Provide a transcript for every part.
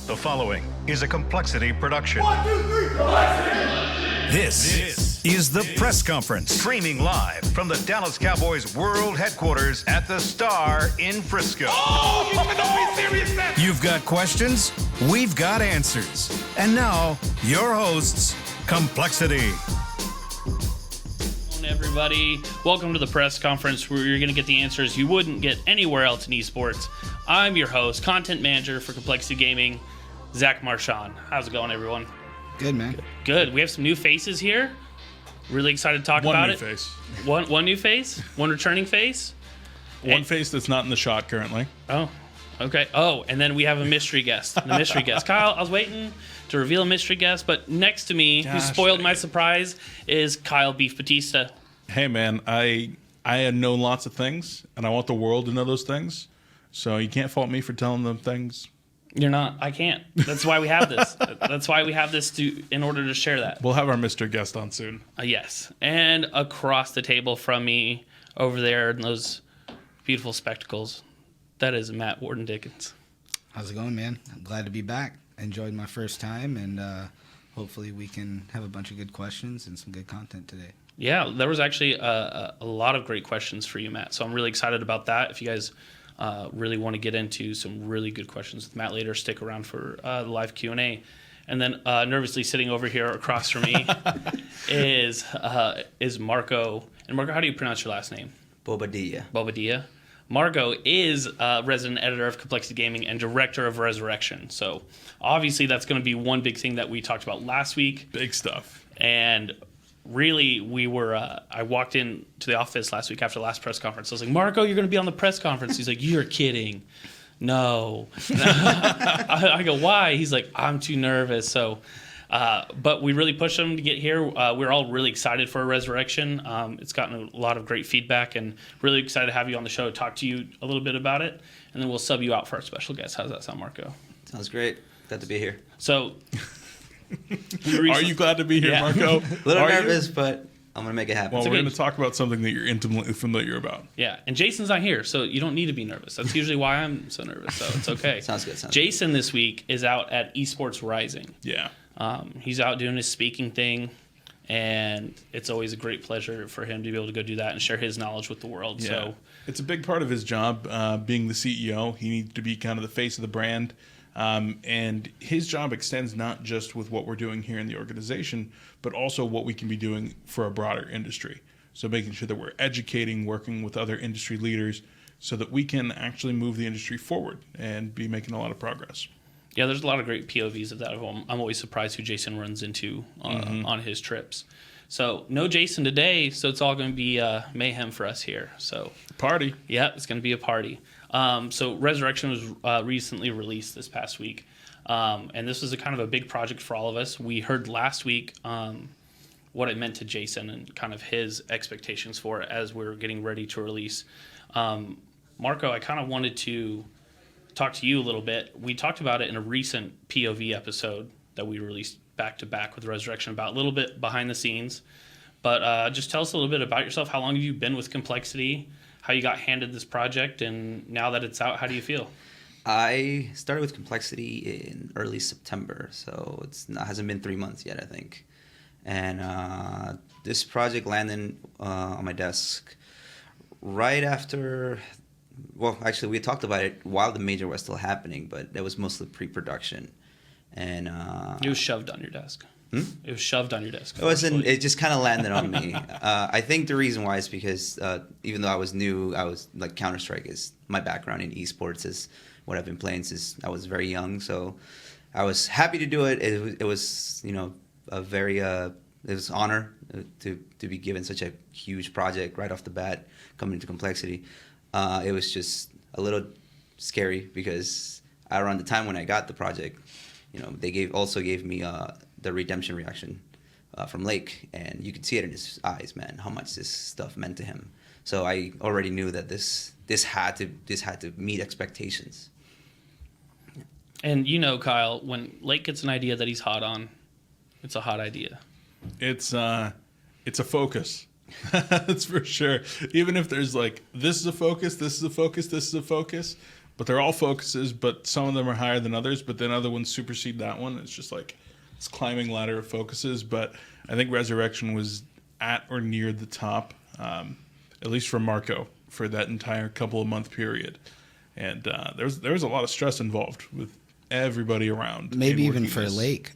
The following is a compLexity production. 1, 2, 3, compLexity! This is the press conference, streaming live from the Dallas Cowboys World Headquarters at the Star in Frisco. Oh, you don't be serious, man! You've got questions, we've got answers. And now, your hosts, compLexity. Everybody, welcome to the press conference where you're going to get the answers you wouldn't get anywhere else in esports. I'm your host, content manager for compLexity Gaming, Zach Marchand. How's it going, everyone? Good, man. Good. We have some new faces here. Really excited to talk about it. One new face? One returning face? One face that's not in the shot currently. Oh, okay. Oh, and then we have a mystery guest. Kyle, I was waiting to reveal a mystery guest, but next to me, who spoiled my surprise, is Kyle Beef Batista. Hey, man, I know lots of things, and I want the world to know those things. So you can't fault me for telling them things. You're not. I can't. That's why we have this. That's why we have this in order to share that. We'll have our Mr. Guest on soon. Yes. And across the table from me, over there in those beautiful spectacles, that is Matt Warden Dickens. How's it going, man? I'm glad to be back. I enjoyed my first time, and hopefully we can have a bunch of good questions and some good content today. Yeah, there was actually a lot of great questions for you, Matt. So I'm really excited about that. If you guys really want to get into some really good questions with Matt later, stick around for the live Q&A. And then nervously sitting over here across from me is Marco. And Marco, how do you pronounce your last name? Bobadilla. Marco is resident editor of compLexity Gaming and director of Resurrection. So obviously that's going to be one big thing that we talked about last week. Big stuff. And really, I walked in to the office last week after the last press conference. I was like, Marco, you're going to be on the press conference. He's like, you're kidding. No. I go, why? He's like, I'm too nervous. So, but we really pushed him to get here. We're all really excited for Resurrection. It's gotten a lot of great feedback, and really excited to have you on the show to talk to you a little bit about it. And then we'll sub you out for our special guest. How's that sound, Marco? Sounds great. Glad to be here. So... Are you glad to be here, Marco? A little nervous, but I'm going to make it happen. Well, we're going to talk about something that you're intimately familiar about. Yeah, and Jason's not here, so you don't need to be nervous. That's usually why I'm so nervous, so it's okay. Sounds good. Jason this week is out at Esports Rising. Yeah. He's out doing his speaking thing, and it's always a great pleasure for him to be able to go do that and share his knowledge with the world. Yeah. So it's a big part of his job, being the CEO. He needs to be kind of the face of the brand. And his job extends not just with what we're doing here in the organization, but also what we can be doing for a broader industry. So making sure that we're educating, working with other industry leaders so that we can actually move the industry forward and be making a lot of progress. Yeah, there's a lot of great POVs of that. I'm always surprised who Jason runs into on his trips. So no Jason today, so it's all going to be mayhem for us here. So Party. Yeah, it's going to be a party. So Resurrection was recently released this past week, and this was a kind of a big project for all of us. We heard last week what it meant to Jason and kind of his expectations for it as we're getting ready to release. Marco, I kind of wanted to talk to you a little bit. We talked about it in a recent POV episode that we released back-to-back with Resurrection, about a little bit behind the scenes. But just tell us a little bit about yourself. How long have you been with compLexity? How you got handed this project, and now that it's out, how do you feel? I started with compLexity in early September, so it hasn't been 3 months yet, I think. And this project landed on my desk right after... Well, actually, we talked about it while the major was still happening, but it was mostly pre-production. And it was shoved on your desk. It was shoved on your desk. It wasn't. It just kind of landed on me. I think the reason why is because even though I was new, I was like Counter-Strike is my background in esports is what I've been playing since I was very young. So I was happy to do it. It was a very it was an honor to be given such a huge project right off the bat coming into compLexity. It was just a little scary because around the time when I got the project, they gave me the redemption reaction from Lake, and you could see it in his eyes, man, how much this stuff meant to him. So I already knew that this had to meet expectations. And Kyle, when Lake gets an idea that he's hot on, it's a hot idea. It's a focus. That's for sure. Even if there's like, this is a focus, this is a focus, this is a focus. but they're all focuses. But some of them are higher than others. But then other ones supersede that one. It's just like it's climbing ladder of focuses. But I think Resurrection was at or near the top, at least for Marco, for that entire couple of month period. And there was a lot of stress involved with everybody around. Maybe even for Lake.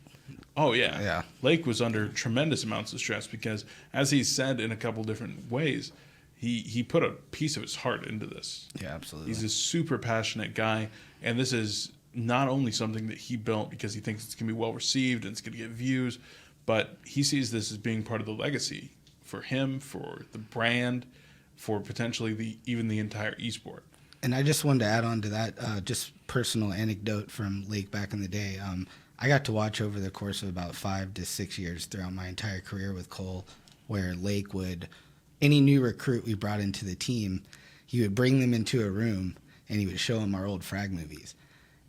Oh, yeah. Yeah. Lake was under tremendous amounts of stress because, as he said in a couple different ways, he put a piece of his heart into this. Yeah, absolutely. He's a super passionate guy, and this is not only something that he built because he thinks it's going to be well received and it's going to get views, but he sees this as being part of the legacy for him, for the brand, for potentially even the entire esport. And I just wanted to add on to that, just personal anecdote from Lake back in the day. I got to watch over the course of about 5 to 6 years throughout my entire career with coL, where Lake would, any new recruit we brought into the team, he would bring them into a room and he would show them our old frag movies.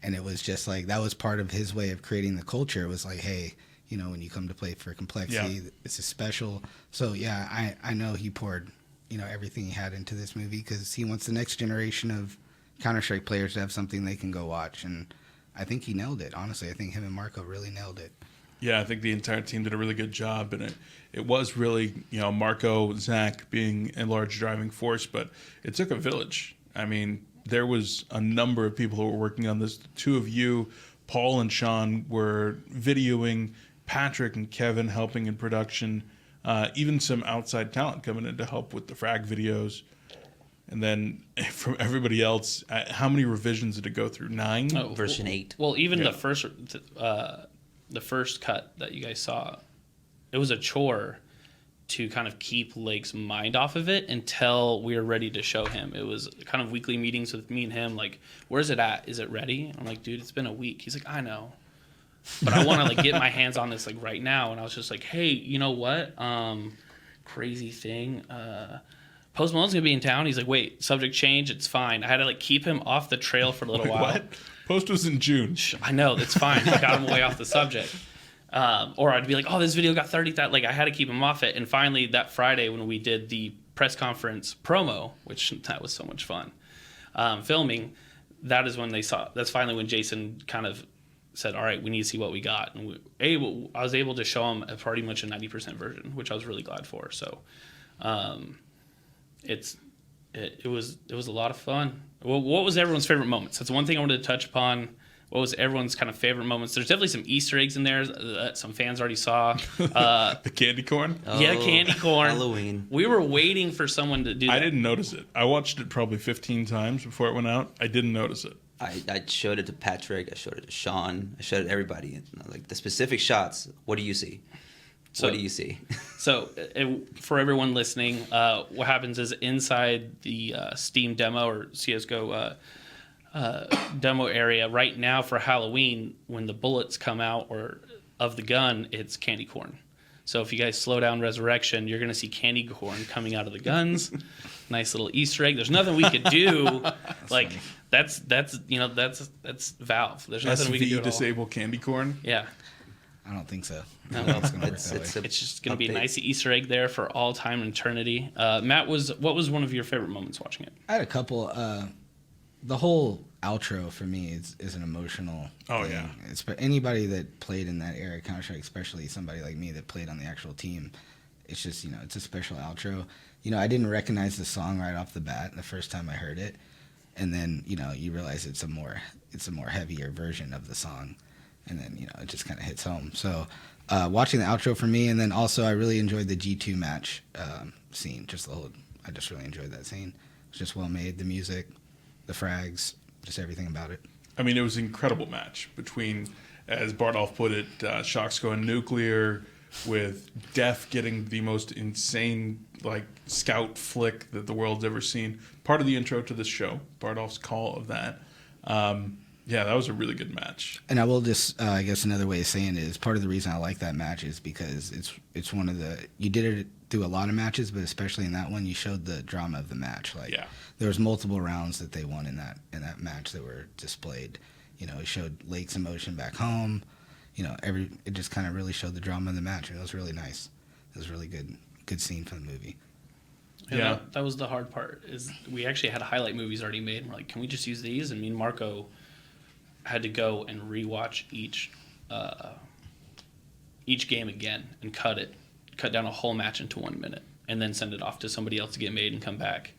And it was just like, that was part of his way of creating the culture. It was like, hey, you know, when you come to play for compLexity, it's a special. So yeah, I know he poured, you know, everything he had into this movie because he wants the next generation of Counter-Strike players to have something they can go watch. And I think he nailed it. Honestly, I think him and Marco really nailed it. Yeah, I think the entire team did a really good job, and it was really, you know, Marco, Zach being a large driving force, but it took a village. I mean, there was a number of people who were working on this. The two of you, Paul and Sean, were videoing, Patrick and Kevin helping in production, even some outside talent coming in to help with the frag videos. And then from everybody else, how many revisions did it go through? 9? Oh, version 8. Well, even the first cut that you guys saw, it was a chore to kind of keep Lake's mind off of it until we were ready to show him. It was kind of weekly meetings with me and him, like, where's it at? Is it ready? I'm like, dude, it's been a week. He's like, I know. But I want to like get my hands on this like right now. And I was just like, hey, you know what? Crazy thing. Post Malone's gonna be in town. He's like, wait, subject change. It's fine. I had to like keep him off the trail for a little while. What? Post was in June. I know, that's fine. I got him away off the subject. Or I'd be like, oh, this video got 30,000. Like I had to keep him off it. And finally, that Friday when we did the press conference promo, which that was so much fun, filming, that is when they saw. That's finally when Jason kind of said, all right, we need to see what we got. And I was able to show him pretty much a 90% version, which I was really glad for. So it was a lot of fun. Well, what was everyone's favorite moments? That's one thing I wanted to touch upon. What was everyone's kind of favorite moments? There's definitely some Easter eggs in there that some fans already saw. The candy corn? Yeah, candy corn. Halloween. We were waiting for someone to do that. I didn't notice it. I watched it probably 15 times before it went out. I didn't notice it. I showed it to Patrick. I showed it to Sean. I showed it to everybody. Like the specific shots. What do you see? What do you see? So for everyone listening, what happens is inside the Steam demo or CSGO demo area right now for Halloween, when the bullets come out or of the gun, it's candy corn. So if you guys slow down Resurrection, you're going to see candy corn coming out of the guns. Nice little Easter egg. There's nothing we could do. Like that's Valve. There's nothing we can do at all. Disable candy corn? Yeah. I don't think so. No, It's gonna work that way. It's just going to be a nice Easter egg there for all time and eternity. Matt, what was one of your favorite moments watching it? I had a couple. The whole outro for me is an emotional thing. Yeah. It's for anybody that played in that era, Counter-Strike, especially somebody like me that played on the actual team. It's just, it's a special outro. I didn't recognize the song right off the bat the first time I heard it, and then you realize it's a more heavier version of the song, and then it just kind of hits home. So watching the outro for me, and then also I really enjoyed the G2 match scene. I just really enjoyed that scene. It's just well made. The music, the frags, just everything about it. I mean, it was an incredible match between, as Bardolph put it, Shocks going nuclear, with Def getting the most insane scout flick that the world's ever seen. Part of the intro to this show, Bardolph's call of that. Yeah, that was a really good match. And I will just, I guess another way of saying it is part of the reason I like that match is because it's one of the, you did it through a lot of matches, but especially in that one, you showed the drama of the match. There was multiple rounds that they won in that match that were displayed. It showed Lake's emotion back home. It just kind of really showed the drama of the match, and it was really nice. It was a really good scene from the movie. And Yeah. that was the hard part. Is we actually had highlight movies already made. And we're like, can we just use these? And me and Marco had to go and rewatch each game again and cut down a whole match into 1 minute, and then send it off to somebody else to get made and come back.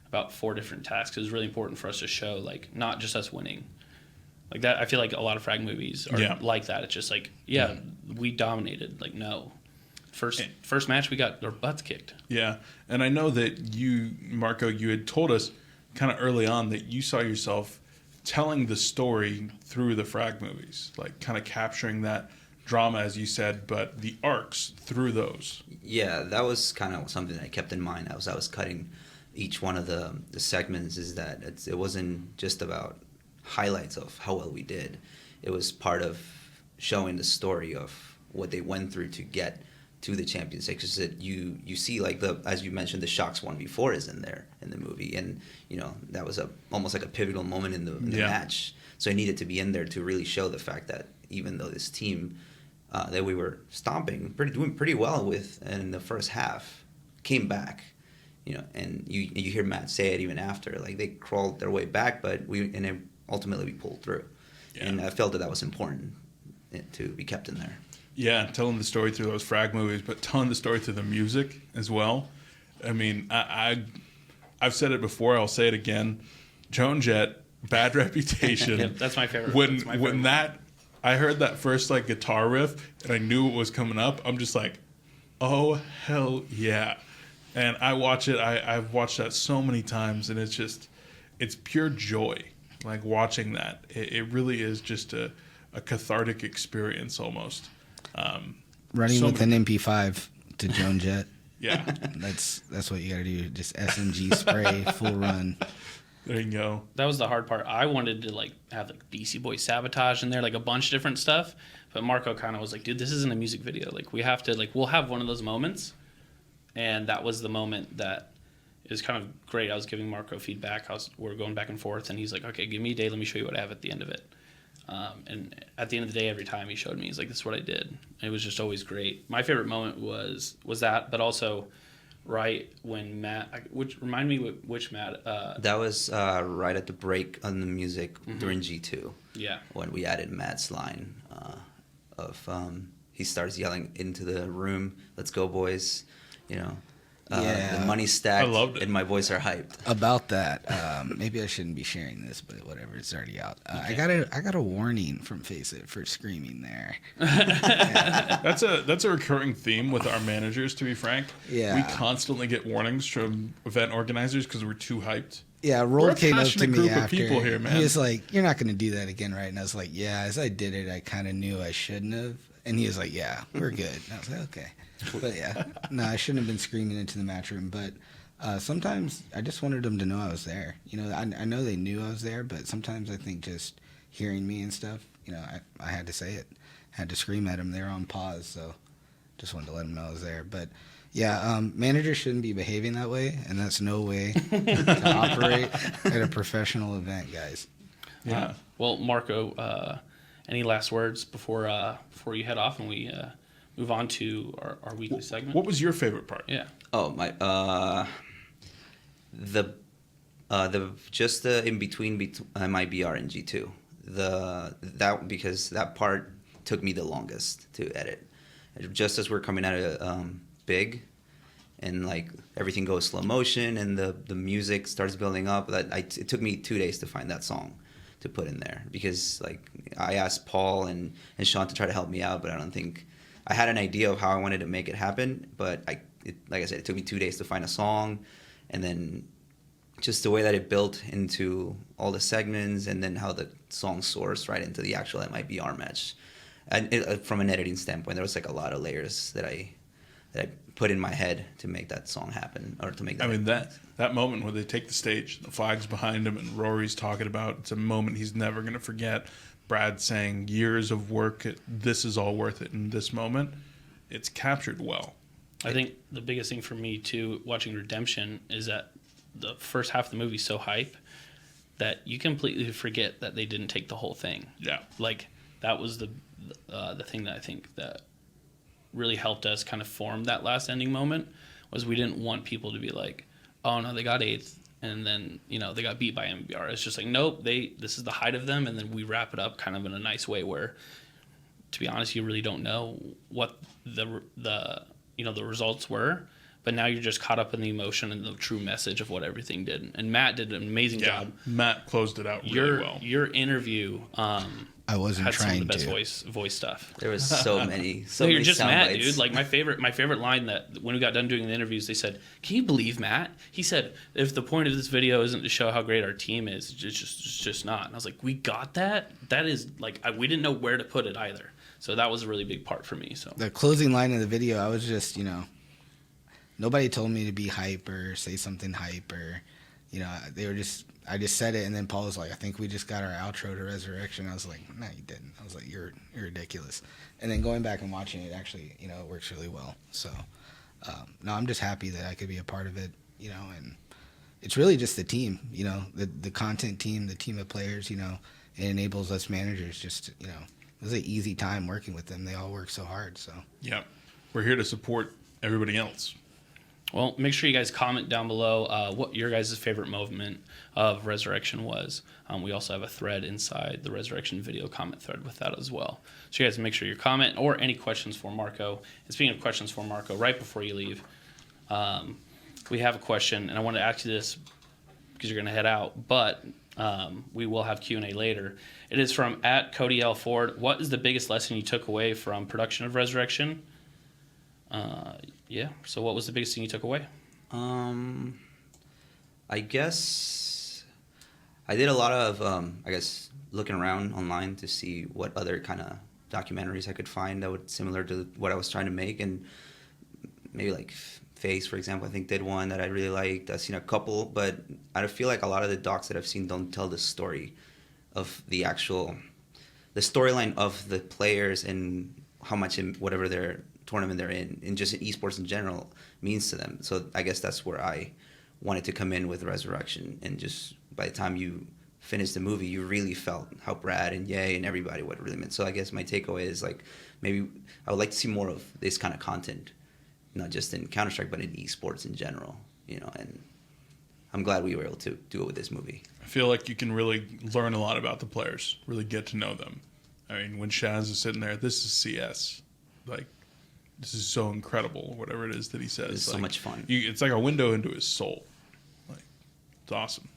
About 4 different tasks. It was really important for us to show, like, not just us winning. Like that, I feel like a lot of frag movies are like that. It's just like, we dominated. Like, no. First match, we got our butts kicked. Yeah, and I know that you, Marco, you had told us kind of early on that you saw yourself telling the story through the frag movies, like kind of capturing that drama, as you said, but the arcs through those. Yeah, that was kind of something I kept in mind as I was cutting each one of the segments, is that it wasn't just about highlights of how well we did. It was part of showing the story of what they went through to get to the Champions League. Because you see, like, as you mentioned, the Shocks one before is in there in the movie, and that was almost like a pivotal moment in the match. So it needed to be in there to really show the fact that even though this team that we were stomping, doing pretty well with in the first half, came back. And you hear Matt say it even after, like, they crawled their way back, but ultimately we pulled through. Yeah. And I felt that was important to be kept in there. Yeah, telling the story through those frag movies, but telling the story through the music as well. I mean, I've said it before, I'll say it again. Joan Jett, Bad Reputation. Yep, that's my favorite. When I heard that first, like, guitar riff and I knew it was coming up, I'm just like, oh hell yeah. And I watch it. I've watched that so many times, and it's pure joy. Like, watching that, it really is just a cathartic experience almost. Running with an MP5 to Joan Jett. Yeah, that's what you got to do. Just SMG spray, full run. There you go. That was the hard part. I wanted to, like, have, like, BC Boy Sabotage in there, like a bunch of different stuff. But Marco kind of was like, dude, this isn't a music video. Like, we have to, like, we'll have one of those moments. And that was the moment that is kind of great. I was giving Marco feedback. We're going back and forth, and he's like, okay, give me a day. Let me show you what I have at the end of it. And at the end of the day, every time he showed me, he's like, this is what I did. It was just always great. My favorite moment was that, but also right when Matt, remind me which Matt. That was right at the break on the music during G2. Yeah. When we added Matt's line of he starts yelling into the room, let's go, boys. The money's stacked. I loved it. And my boys are hyped. About that, maybe I shouldn't be sharing this, but whatever, it's already out. I got a warning from FACEIT for screaming there. That's a recurring theme with our managers, to be frank. Yeah. We constantly get warnings from event organizers because we're too hyped. Yeah, We're Roll a came up to passionate me group after. of people here, man. He was like, "You're not going to do that again, right?" And I was like, "Yeah." As I did it, I kind of knew I shouldn't have. And he was like, "Yeah, we're good." And I was like, "Okay." But yeah, no, I shouldn't have been screaming into the match room. But sometimes I just wanted them to know I was there. I know they knew I was there, but sometimes I think just hearing me and stuff, I had to say it, had to scream at them. They were on pause, so just wanted to let them know I was there. But yeah, managers shouldn't be behaving that way, and that's no way to operate at a professional event, guys. Yeah. Well, Marco, any last words before you head off and we move on to our weekly segment? What was your favorite part? Yeah. Oh, my the in between my BR and G2. Because that part took me the longest to edit. Just as we're coming out of big, and like everything goes slow motion and the music starts building up, it took me 2 days to find that song to put in there, because like I asked Paul and Sean to try to help me out, but I don't think I had an idea of how I wanted to make it happen. But like I said, it took me 2 days to find a song, and then just the way that it built into all the segments, and then how the song sourced right into the actual MIBR match. And from an editing standpoint, there was like a lot of layers that I put in my head to make that song happen, or to make that. I mean, that moment where they take the stage, the flag's behind him, and Rory's talking about, it's a moment he's never going to forget. Brad saying years of work, this is all worth it in this moment. It's captured well. I think the biggest thing for me too, watching Redemption, is that the first half of the movie is so hype that you completely forget that they didn't take the whole thing. Yeah. Like, that was the thing that I think that really helped us kind of form that last ending moment, was we didn't want people to be like, oh no, they got 8th, and then they got beat by MBR. It's just like, nope, this is the height of them, and then we wrap it up kind of in a nice way where, to be honest, you really don't know what the results were, but now you're just caught up in the emotion and the true message of what everything did. And Matt did an amazing job. Matt closed it out really well. Your interview I wasn't had some trying of the best to. voice stuff. There was so many. So you're many just sound Matt, bites. dude. Like my favorite line that when we got done doing the interviews, they said, "Can you believe Matt?" He said, "If the point of this video isn't to show how great our team is, it's just not." And I was like, "We got that. That is like we didn't know where to put it either." So that was a really big part for me. So The closing line of the video, I was just, nobody told me to be hype or say something hype or, they were just, I just said it, and then Paul was like, I think we just got our outro to Resurrection. I was like, no, you didn't. I was like, you're ridiculous. And then going back and watching it, actually, it works really well. So, no, I'm just happy that I could be a part of it, and it's really just the team, the content team, the team of players, it enables us managers just, it was an easy time working with them. They all work so hard, so. Yeah. We're here to support everybody else. Well, make sure you guys comment down below what your guys' favorite moment of Resurrection was. We also have a thread inside the Resurrection video comment thread with that as well. So you guys make sure you comment or any questions for Marco. And speaking of questions for Marco, right before you leave, we have a question, and I want to ask you this because you're going to head out, but we will have Q&A later. It is from @codyLFord. What is the biggest lesson you took away from production of Resurrection? Yeah. So what was the biggest thing you took away? I guess I did a lot of, looking around online to see what other kind of documentaries I could find that would similar to what I was trying to make, and maybe like Face, for example, I think did one that I really liked. I've seen a couple, but I feel like a lot of the docs that I've seen don't tell the story of the storyline of the players and how much in whatever their tournament they're in, and just in esports in general, means to them. So I guess that's where I wanted to come in with Resurrection, and just by the time you finish the movie, you really felt how Brad and Ye and everybody what it really meant. So I guess my takeaway is like, maybe I would like to see more of this kind of content, not just in Counter-Strike, but in esports in general, and I'm glad we were able to do it with this movie. I feel like you can really learn a lot about the players, really get to know them. I mean, when Shaz is sitting there, this is CS. Like, this is so incredible, whatever it is that he says. It's so much fun. It's like a window into his soul. Like, it's awesome.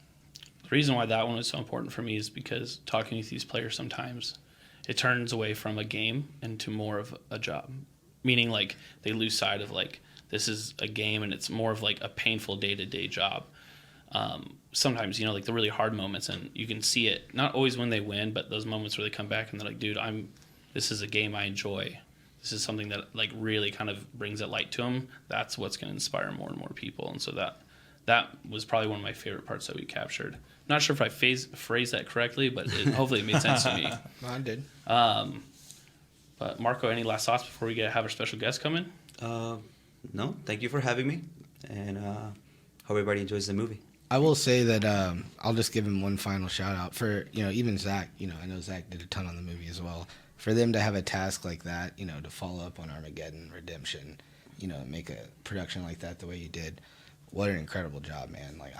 The reason why that one was so important for me is because talking with these players sometimes, it turns away from a game into more of a job. Meaning, like, they lose sight of, like, this is a game and it's more of, like, a painful day-to-day job. Sometimes, like, the really hard moments, and you can see it, not always when they win, but those moments where they come back and they're like, dude, this is a game I enjoy. This is something that, like, really kind of brings that light to them. That's what's going to inspire more and more people. And so that was probably one of my favorite parts that we captured. Not sure if I phrased that correctly, but hopefully it made sense to me. No, I did. But Marco, any last thoughts before we have our special guest come in? No, thank you for having me, and hope everybody enjoys the movie. I will say that I'll just give him one final shout out for, even Zach, I know Zach did a ton on the movie as well. For them to have a task like that, to follow up on Armageddon, Redemption, make a production like that the way you did, what an incredible job, man. Like,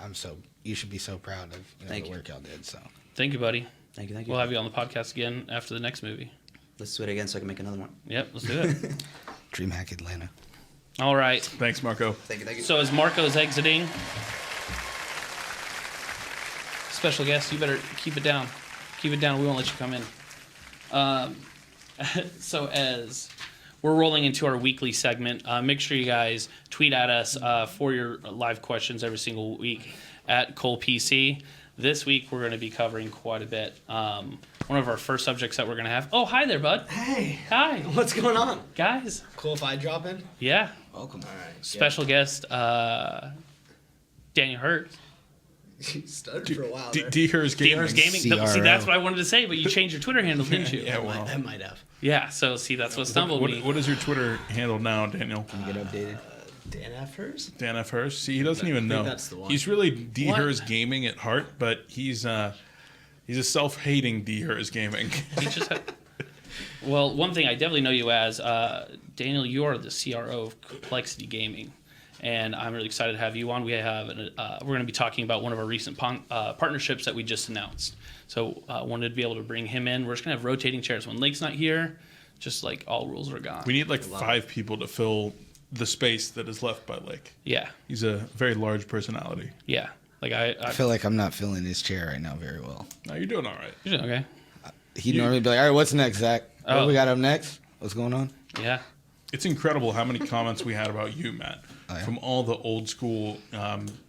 you should be so proud of the work y'all did. So thank you, buddy. Thank you. We'll have you on the podcast again after the next movie. Let's do it again so I can make another one. Yep, let's do it. Dreamhack Atlanta. All right. Thanks, Marco. Thank you. So as Marco's exiting, special guest, you better keep it down. Keep it down. We won't let you come in. So as we're rolling into our weekly segment, make sure you guys tweet at us for your live questions every single week at coLPC. This week we're going to be covering quite a bit. One of our first subjects that we're going to have. Oh, hi there, bud. Hey. Hi. What's going on? Guys. Cool if I drop in? Yeah. Welcome. All right. Special guest, Daniel Herz. You stuttered for a while there. D-Herz Gaming. D-Herz Gaming. CRO. See, that's what I wanted to say, but you changed your Twitter handle, didn't you? Yeah, well. That might have. Yeah, so see, that's what stumbled me. What is your Twitter handle now, Daniel? Can you get updated? Dan F. Herz? Dan F. Herz? See, he doesn't even I think know. that's the one. He's really D-Herz What? Gaming at heart, but he's a self-hating D-Herz Gaming. He just had... Well, one thing I definitely know you as, Daniel, you are the CRO of compLexity Gaming. and I'm really excited to have you on. We're going to be talking about one of our recent partnerships that we just announced. So wanted to be able to bring him in. We're just going to have rotating chairs. When Lake's not here, just like all rules are gone. We need like 5 people to fill the space that is left by Lake. Yeah. He's a very large personality. Yeah. Like I feel like I'm not filling his chair right now very well. No, you're doing all right. You're doing okay. He'd normally be like, all right, what's next, Zach? What we got up next? What's going on? Yeah. It's incredible how many comments we had about you, Matt, yeah? from all the old school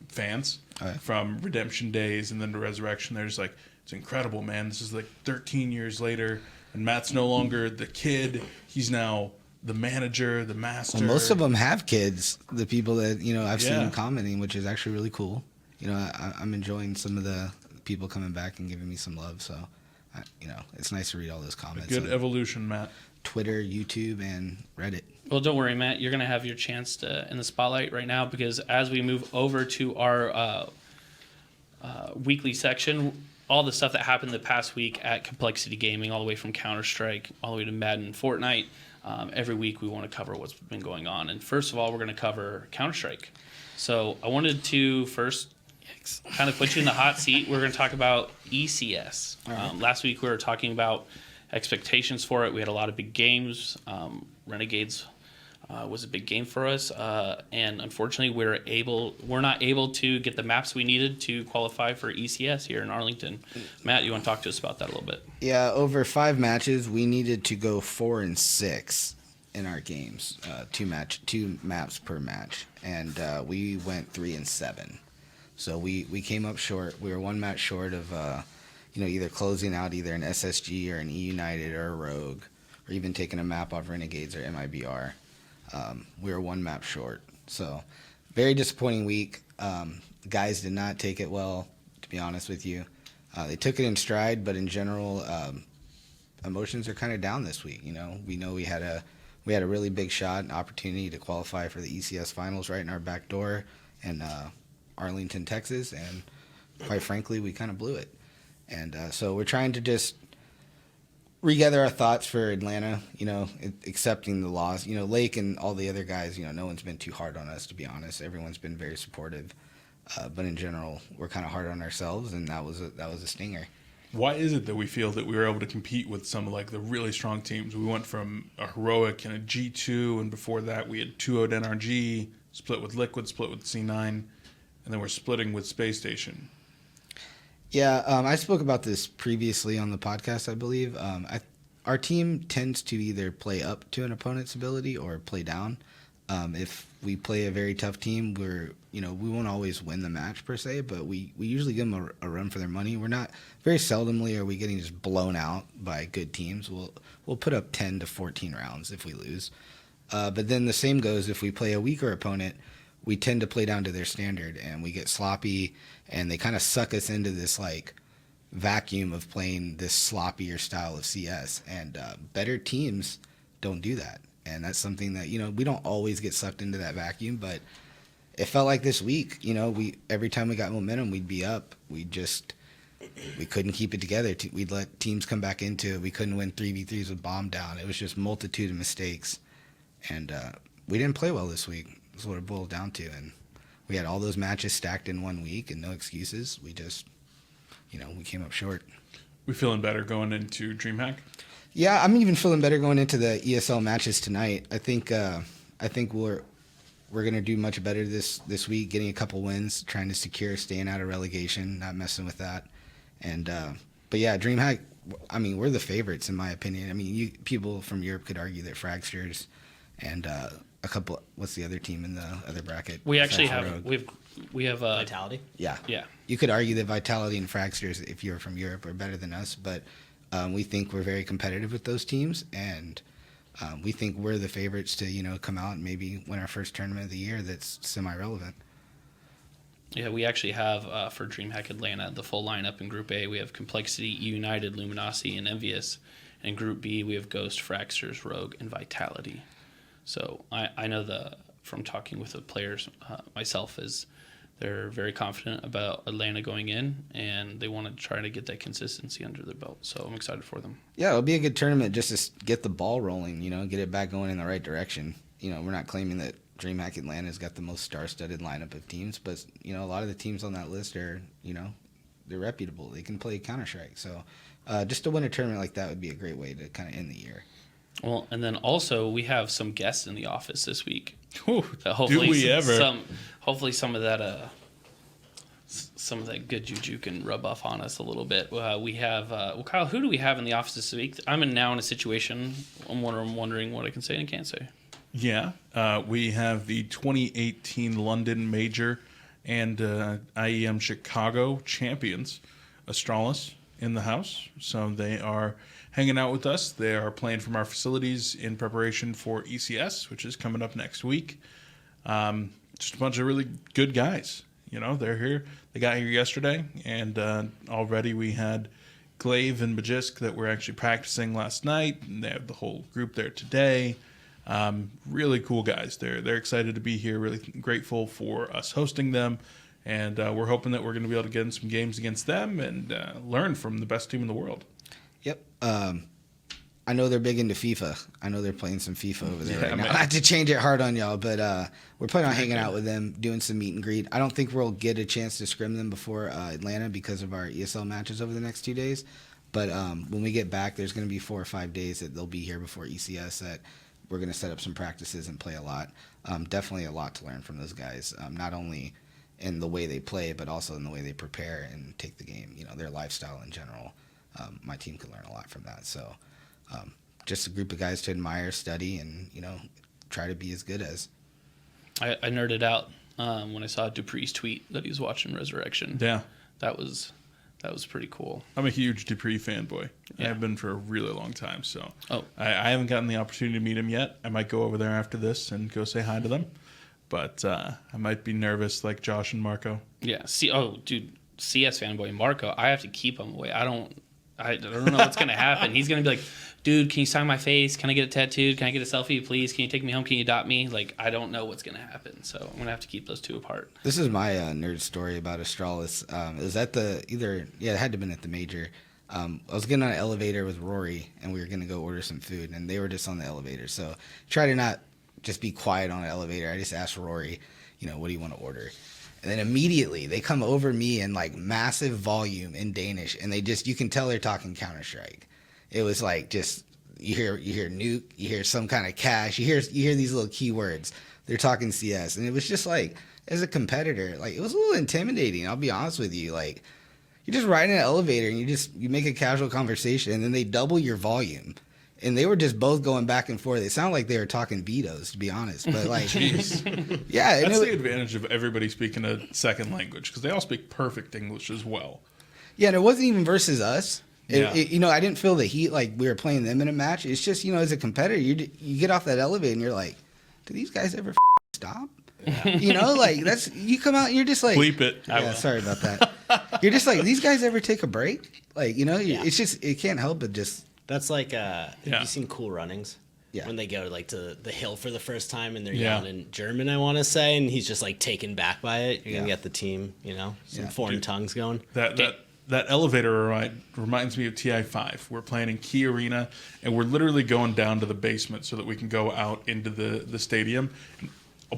fans, yeah? From Redemption Days and then to Resurrection. They're just like, it's incredible, man. This is like 13 years later, and Matt's no longer the kid. He's now the manager, the master. Well, most of them have kids, the people that, I've seen commenting, which is actually really cool. I'm enjoying some of the people coming back and giving me some love, so, it's nice to read all those comments. A good evolution, Matt. Twitter, YouTube, and Reddit. Well, don't worry, Matt. You're going to have your chance in the spotlight right now, because as we move over to our weekly section, all the stuff that happened the past week at compLexity Gaming, all the way from Counter-Strike, all the way to Madden and Fortnite, every week we want to cover what's been going on. And first of all, we're going to cover Counter-Strike. So I wanted to first kind of put you in the hot seat. We're going to talk about ECS. Right. Last week we were talking about expectations for it. We had a lot of big games. Renegades was a big game for us, and unfortunately we're not able to get the maps we needed to qualify for ECS here in Arlington. Matt, you want to talk to us about that a little bit? Yeah, over 5 matches we needed to go 4-6 in our games, 2 maps per match, and we went 3-7. So we came up short. We were 1 match short of either closing out either an SSG or an E-United or a Rogue, or even taking a map off Renegades or MIBR. We were 1 map short. So very disappointing week. Guys did not take it well, to be honest with you. They took it in stride, but in general, emotions are kind of down this week. We know we had a really big shot, an opportunity to qualify for the ECS finals right in our back door in Arlington, Texas, and quite frankly, we kind of blew it. And so we're trying to just regather our thoughts for Atlanta, accepting the loss. Lake and all the other guys, no one's been too hard on us, to be honest. Everyone's been very supportive. But in general, we're kind of hard on ourselves, and that was a stinger. Why is it that we feel that we were able to compete with some of like the really strong teams? We went from a Heroic and a G2, and before that we had 2-0'd NRG, split with Liquid, split with C9, and then we're splitting with Space Station. Yeah, I spoke about this previously on the podcast, I believe. Our team tends to either play up to an opponent's ability or play down. If we play a very tough team, we won't always win the match per se, but we usually give them a run for their money. We're not very seldomly are we getting just blown out by good teams. We'll put up 10 to 14 rounds if we lose. But then the same goes if we play a weaker opponent. We tend to play down to their standard, and we get sloppy, and they kind of suck us into this like vacuum of playing this sloppier style of CS. And better teams don't do that, and that's something that we don't always get sucked into that vacuum. But it felt like this week, we every time we got momentum, we'd be up. We couldn't keep it together. We'd let teams come back into it. We couldn't win 3v3s with bomb down. It was just multitude of mistakes, and we didn't play well this week. That's what it boiled down to, and we had all those matches stacked in 1 week and no excuses. We just, we came up short. We feeling better going into DreamHack? Yeah, I'm even feeling better going into the ESL matches tonight. I think we're gonna do much better this week, getting a couple wins, trying to secure staying out of relegation, not messing with that. And but yeah, DreamHack. I mean, we're the favorites in my opinion. I mean, people from Europe could argue that Fragsters and a couple. What's the other team in the other bracket? We actually have we have Vitality. Yeah. Yeah. You could argue that Vitality and Fragsters, if you're from Europe, are better than us, but we think we're very competitive with those teams, and we think we're the favorites to come out and maybe win our first tournament of the year that's semi-relevant. Yeah, we actually have for DreamHack Atlanta the full lineup in Group A. We have compLexity, United, Luminosity, and Envious. In Group B, we have Ghost, Fragsters, Rogue, and Vitality. So I know from talking with the players myself is they're very confident about Atlanta going in, and they want to try to get that consistency under their belt. So I'm excited for them. Yeah, it'll be a good tournament just to get the ball rolling, get it back going in the right direction. We're not claiming that Dreamhack Atlanta's got the most star-studded lineup of teams, but a lot of the teams on that list are, they're reputable. They can play Counter-Strike. So just to win a tournament like that would be a great way to kind of end the year. Well, and then also we have some guests in the office this week. Ooh, Hopefully do we ever? Hopefully some of that good juju can rub off on us a little bit. We have Kyle. Who do we have in the office this week? I'm now in a situation. I'm wondering what I can say and can't say. Yeah, we have the 2018 London Major and IEM Chicago champions, Astralis, in the house. So they are hanging out with us. They are playing from our facilities in preparation for ECS, which is coming up next week. Just a bunch of really good guys. They're here. They got here yesterday, and already we had Glaive and Magisk that were actually practicing last night, and they have the whole group there today. Really cool guys. They're excited to be here, really grateful for us hosting them, and we're hoping that we're going to be able to get in some games against them and learn from the best team in the world. Yep. I know they're big into FIFA. I know they're playing some FIFA over there right now. Man. Not to change it hard on y'all, but we're planning on hanging out with them, doing some meet and greet. I don't think we'll get a chance to scrim them before Atlanta because of our ESL matches over the next 2 days. But when we get back, there's going to be 4 or 5 days that they'll be here before ECS that we're going to set up some practices and play a lot. Definitely a lot to learn from those guys, not only in the way they play, but also in the way they prepare and take the game, their lifestyle in general. My team could learn a lot from that. So just a group of guys to admire, study, and, try to be as good as. I nerded out when I saw Dupree's tweet that he was watching Resurrection. Yeah. That was pretty cool. I'm a huge Dupree fanboy. Yeah. I have been for a really long time, so Oh. I haven't gotten the opportunity to meet him yet. I might go over there after this and go say hi to them, but I might be nervous like Josh and Marco. Yeah. CS fanboy Marco. I have to keep him away. I don't know what's gonna happen. He's gonna be like, dude, can you sign my face? Can I get a tattoo? Can I get a selfie, please? Can you take me home? Can you adopt me? Like, I don't know what's gonna happen, so I'm gonna have to keep those two apart. This is my nerd story about Astralis. It was at it had to have been at the major. I was getting on an elevator with Rory, and we were going to go order some food, and they were just on the elevator. So try to not just be quiet on an elevator. I just asked Rory, what do you want to order? And then immediately they come over me in like massive volume in Danish, and you can tell they're talking Counter-Strike. It was like just you hear nuke, you hear some kind of cache, you hear these little keywords. They're talking CS, and it was just like, as a competitor, like it was a little intimidating. I'll be honest with you, like you're just riding an elevator and you make a casual conversation, and then they double your volume. And they were just both going back and forth. It sounded like they were talking Betos, to be honest. But like, yeah, That's the advantage of everybody speaking a second language, because they all speak perfect English as well. Yeah, and it wasn't even versus us. Yeah. I didn't feel the heat like we were playing them in a match. It's just, as a competitor, you get off that elevator and you're like, do these guys ever stop? Yeah. Like you come out and you're just like, bleep it. Yeah, sorry about that. You're just like, these guys ever take a break? Like, it's just, it can't help but just. That's like, have you seen Cool Runnings? Yeah. When they go to the hill for the first time and they're Yeah. yelling in German, I want to say, and he's just like taken back by it. You're going to get the team, some foreign tongues going. That elevator ride reminds me of TI5. We're playing in Key Arena, and we're literally going down to the basement so that we can go out into the stadium.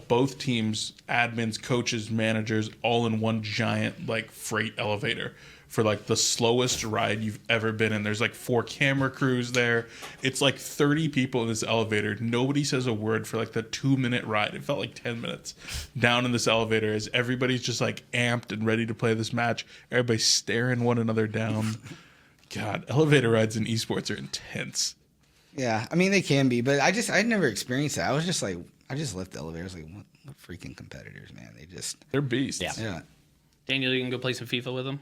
Both teams, admins, coaches, managers, all in one giant like freight elevator for like the slowest ride you've ever been in. There's like 4 camera crews there. It's like 30 people in this elevator. Nobody says a word for like the 2-minute ride. It felt like 10 minutes down in this elevator as everybody's just like amped and ready to play this match. Everybody's staring one another down. God, elevator rides in esports are intense. Yeah, I mean, they can be, but I'd never experienced that. I was just like, I just left the elevator. I was like, what freaking competitors, man. They're beasts. Yeah. Daniel, you can go play some FIFA with them?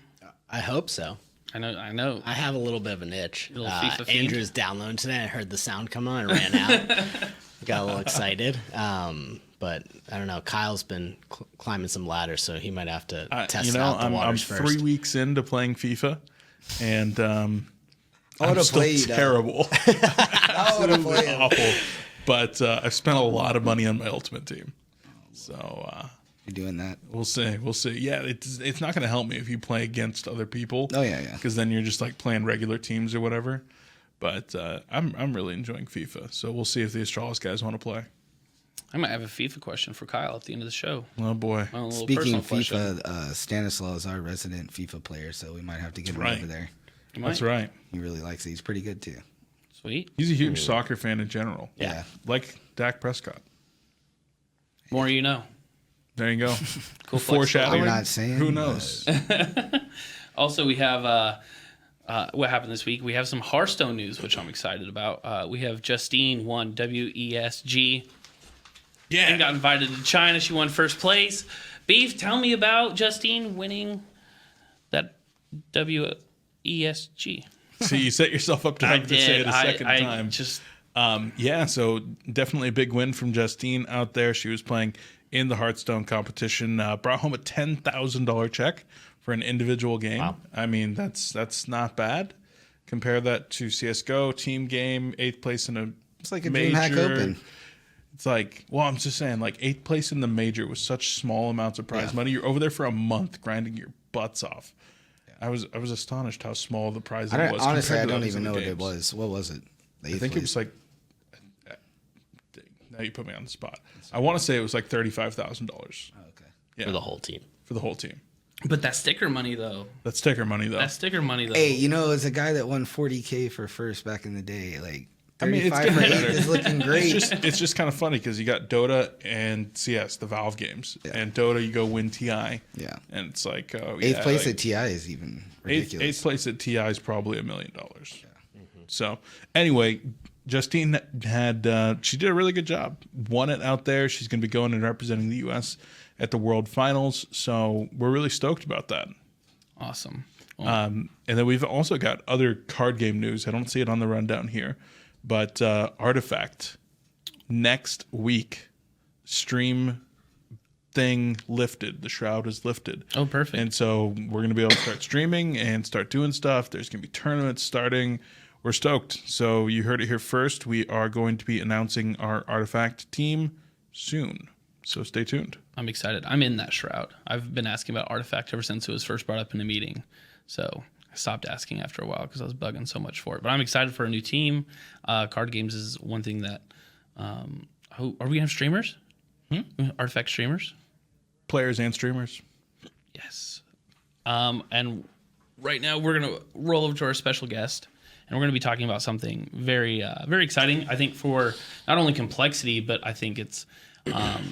I hope so. I know. I have a little bit of an itch. Little FIFA fiend. Andrew's downloading today. I heard the sound come on and ran out. Got a little excited. But I don't know. Kyle's been climbing some ladders, so he might have to test out the waters I'm first. 3 weeks into playing FIFA, and I'm would've still played, terrible. I would have played. Awful. But I've spent a lot of money on my ultimate team. So You're doing that. we'll see. Yeah, it's not going to help me if you play against other people. Oh, yeah. Because then you're just like playing regular teams or whatever. But I'm really enjoying FIFA. So we'll see if the Astralis guys want to play. I might have a FIFA question for Kyle at the end of the show. Oh boy! Speaking of FIFA, Stanislaw is our resident FIFA player, so we might have to get him over there. That's right. He really likes it. He's pretty good too. Sweet. He's a huge soccer fan in general. Yeah. Like Dak Prescott. More you know. There you go. Cool Foreshadowing. I'm not saying. Who knows? Also, we have what happened this week. We have some Hearthstone news, which I'm excited about. We have Justine won WESG. Yeah. And got invited to China. She won first place. Beef, tell me about Justine winning that WESG. So you set yourself up to have to say it a second time. So definitely a big win from Justine out there. She was playing in the Hearthstone competition, brought home a $10,000 check for an individual game. Wow. I mean, that's not bad. Compare that to CSGO, team game, 8th place in a It's like a major. Dreamhack Open. It's like, well, I'm just saying, like 8th place in the major with such small amounts of prize money. You're over there for a month grinding your butts off. I was astonished how small the prize was. Honestly, I don't even know what it was. What was it? I think it was like. Now you put me on the spot. I want to say it was like $35,000. Okay. Yeah. For the whole team. For the whole team. But that sticker money, though. That's sticker money, though. Hey, you know, as a guy that won $40K for first back in the day, like. I mean, it's 35 for 8 is looking great. It's just kind of funny because you got Dota and CS, the Valve games, and Dota you go win TI. Yeah, and it's like 8th place at TI is even ridiculous. 8th place at TI is probably $1 million. Yeah. Mm-hmm. So anyway, Justine had she did a really good job. Won it out there. She's going to be going and representing the U.S. at the World Finals. So we're really stoked about that. Awesome. Well, and then we've also got other card game news. I don't see it on the rundown here. But Artifact, next week, stream thing lifted. The shroud is lifted. Oh, perfect. And so we're going to be able to start streaming and start doing stuff. There's going to be tournaments starting. We're stoked. So you heard it here first. We are going to be announcing our Artifact team soon. So stay tuned. I'm excited. I'm in that shroud. I've been asking about Artifact ever since it was first brought up in a meeting. So I stopped asking after a while because I was bugging so much for it. But I'm excited for a new team. Card games is one thing that... are we going to have streamers? Artifact streamers? Players and streamers. Yes. And right now we're going to roll over to our special guest. And we're going to be talking about something very, very exciting. I think for not only complexity, but I think it's...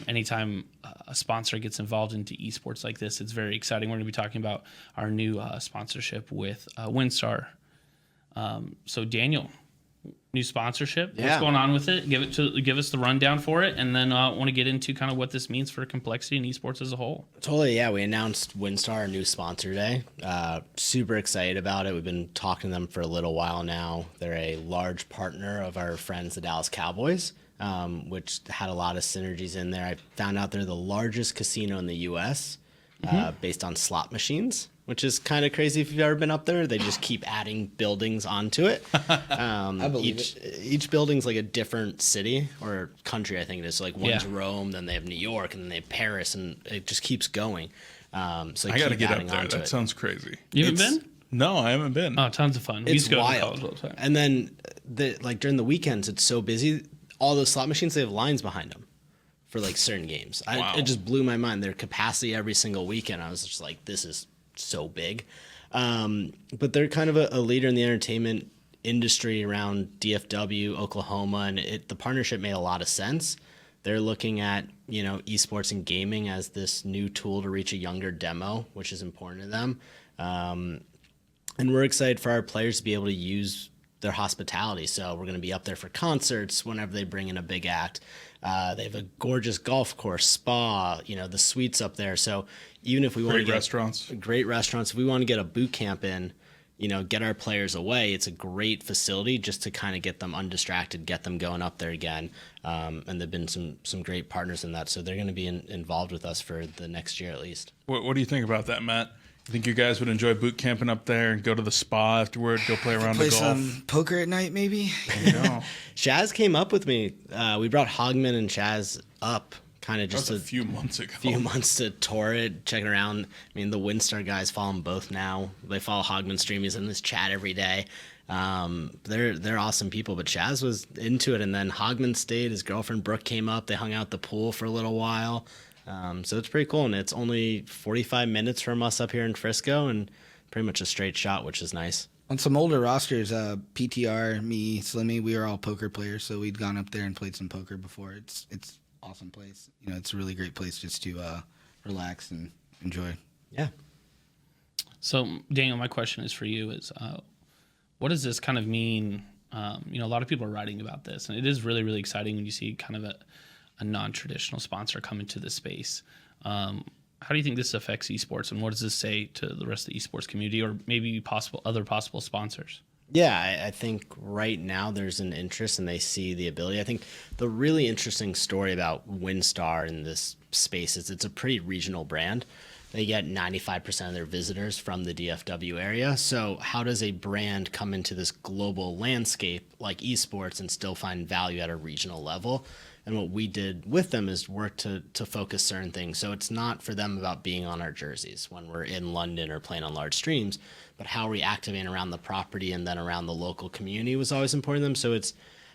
anytime a sponsor gets involved into esports like this, it's very exciting. We're going to be talking about our new sponsorship with WinStar. So Daniel, new sponsorship. Yeah. What's going on with it? Give us the rundown for it, and then I want to get into kind of what this means for complexity and esports as a whole. Totally, yeah. We announced WinStar, our new sponsor today. Super excited about it. We've been talking to them for a little while now. They're a large partner of our friends, the Dallas Cowboys. Which had a lot of synergies in there. I found out they're the largest casino in the U.S. Based on slot machines, which is kind of crazy if you've ever been up there. They just keep adding buildings onto it. I believe each building's like a different city or country, I think it is. So like one's Rome, then they have New York, and then they have Paris, and it just keeps going. So I got to get up there. That sounds crazy. You haven't been? No, I haven't been. Oh, tons of fun. We used It's to go to wild. college all the time. And then during the weekends, it's so busy. All those slot machines, they have lines behind them for like certain games. Wow. It just blew my mind. Their capacity every single weekend, I was just like, this is so big. But they're kind of a leader in the entertainment industry around DFW, Oklahoma, and the partnership made a lot of sense. They're looking at, esports and gaming as this new tool to reach a younger demo, which is important to them. And we're excited for our players to be able to use their hospitality. So we're going to be up there for concerts whenever they bring in a big act. They have a gorgeous golf course, spa, the suites up there. So even if we want to get great restaurants, if we want to get a boot camp in, get our players away, it's a great facility just to kind of get them undistracted, get them going up there again. And they've been some great partners in that. So they're going to be involved with us for the next year at least. What do you think about that, Matt? You think you guys would enjoy boot camping up there and go to the spa afterward, go play around the golf? Some poker at night, maybe? Shaz came up with me. We brought Hogman and Shaz up kind of just a few months ago. To tour it, check it around. I mean, the WinStar guys follow them both now. They follow Hogman stream. He's in this chat every day. They're awesome people. But Chaz was into it, and then Hogman stayed. His girlfriend Brooke came up. They hung out at the pool for a little while. So it's pretty cool, and it's only 45 minutes from us up here in Frisco, and pretty much a straight shot, which is nice. On some older rosters, PTR, me, Slimmy, we were all poker players, so we'd gone up there and played some poker before. It's awesome place. You know, it's a really great place just to relax and enjoy. Yeah. So, Daniel, my question is for you: is what does this kind of mean? You know, a lot of people are writing about this, and it is really, really exciting when you see kind of a non-traditional sponsor come into the space. How do you think this affects esports, and what does this say to the rest of the esports community, or maybe other possible sponsors? Yeah, I think right now there's an interest and they see the ability. I think the really interesting story about WinStar in this space is it's a pretty regional brand. They get 95% of their visitors from the DFW area. So how does a brand come into this global landscape like esports and still find value at a regional level? And what we did with them is work to focus certain things. So it's not for them about being on our jerseys when we're in London or playing on large streams, but how we activate around the property and then around the local community was always important to them. So it's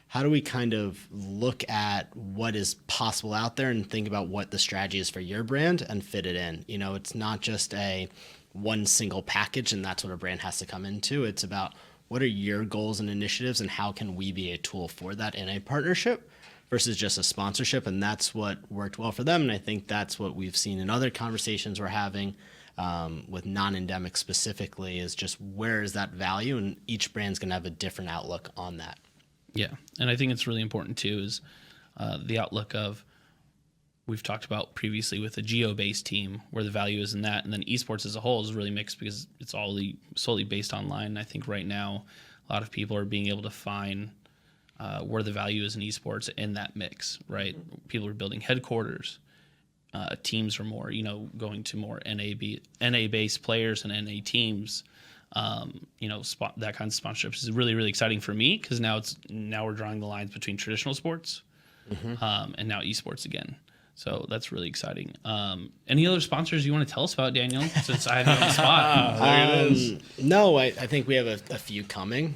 how do we kind of look at what is possible out there and think about what the strategy is for your brand and fit it in. You know, it's not just a one single package and that's what a brand has to come into. It's about what are your goals and initiatives and how can we be a tool for that in a partnership versus just a sponsorship. And that's what worked well for them. And I think that's what we've seen in other conversations we're having with non-endemic specifically is just where is that value, and each brand's going to have a different outlook on that. Yeah, and I think it's really important too is the outlook of, we've talked about previously with a geo-based team where the value is in that, and then esports as a whole is really mixed because it's all solely based online. And I think right now a lot of people are being able to find where the value is in esports in that mix, right? People are building headquarters. Teams are more, going to more NA-based players and NA teams. That kind of sponsorships is really, really exciting for me because now we're drawing the lines between traditional sports and now esports again. So that's really exciting. Any other sponsors you want to tell us about, Daniel, since I have you on the spot? There it is. No, I think we have a few coming.